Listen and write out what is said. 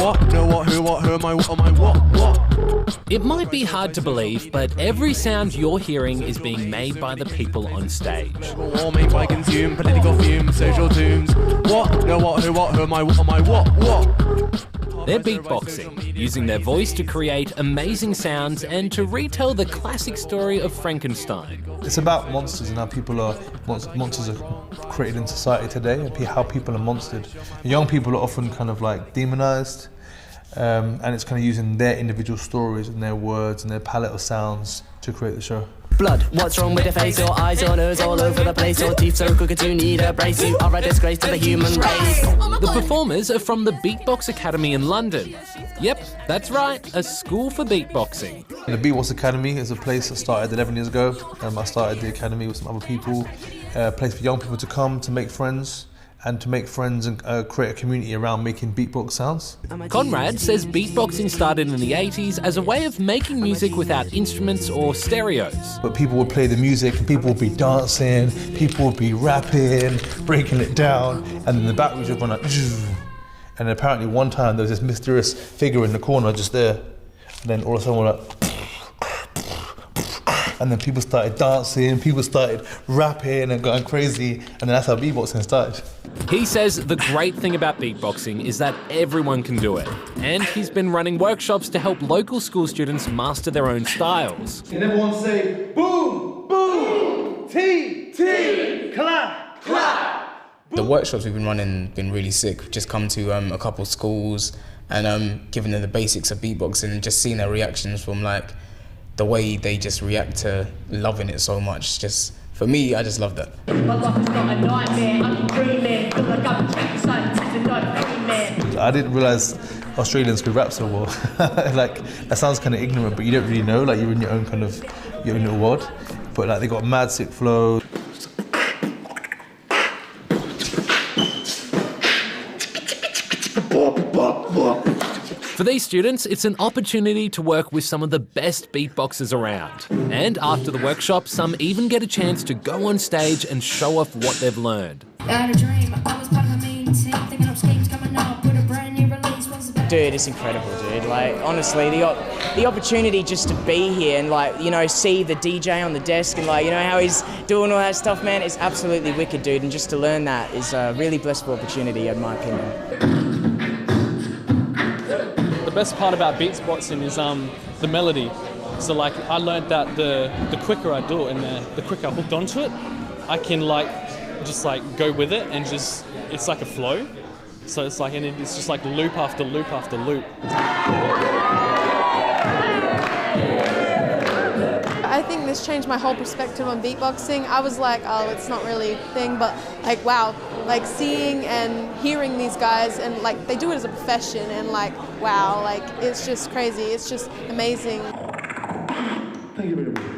what? No, what, who, am I, what? It might be hard to believe, but every sound you're hearing is being made by the people on stage. Warming by consume, political fumes, social tombs. What? No, what, who, am I, what? They're beatboxing, using their voice to create amazing sounds and to retell the classic story of Frankenstein. It's about monsters and how monsters are created in society today, and how people are monstered. Young people are often kind of like demonized, and it's kind of using their individual stories and their words and their palette of sounds to create the show. Blood, what's wrong with your face? Your eyes, your nose, all over the place. Your teeth so crooked you need a brace. You are a disgrace to the human race. The performers are from the Beatbox Academy in London. Yep, that's right, a school for beatboxing. The Beatbox Academy is a place that started 11 years ago. I started the academy with some other people, a place for young people to come to make friends, and create a community around making beatbox sounds. Conrad says beatboxing started in the 80s as a way of making music without instruments or stereos. But people would play the music, and people would be dancing, people would be rapping, breaking it down, and then the batteries would run like, and apparently one time there was this mysterious figure in the corner just there, and then all of a sudden we're like, and then people started dancing, people started rapping and going crazy, and then that's how beatboxing started. He says the great thing about beatboxing is that everyone can do it, and he's been running workshops to help local school students master their own styles. Can everyone say boom, boom, T, clap, clap? The workshops we've been running been really sick. We've just come to a couple of schools and given them the basics of beatboxing and just seeing their reactions from like the way they just react to loving it so much. Just for me, I just love that. I didn't realise Australians could rap so well. Like, that sounds kind of ignorant, but you don't really know. Like, you're in your own little world. But like, they got mad sick flow. For these students, it's an opportunity to work with some of the best beatboxers around. And after the workshop, some even get a chance to go on stage and show off what they've learned. Dude, it's incredible, dude. Like, honestly, the opportunity just to be here and, like, you know, see the DJ on the desk and, like, you know, how he's doing all that stuff, man, it's absolutely wicked, dude. And just to learn that is a really blissful opportunity, in my opinion. The best part about beatboxing is the melody. So like I learned that the quicker I do it and the quicker I hooked onto it, I can just go with it and just, it's like a flow. So it's like, and it's just like loop after loop after loop. I think this changed my whole perspective on beatboxing. I was like, oh, it's not really a thing, but like, wow, like seeing and hearing these guys and like they do it as a profession and like, wow, like it's just crazy. It's just amazing. Thank you very much.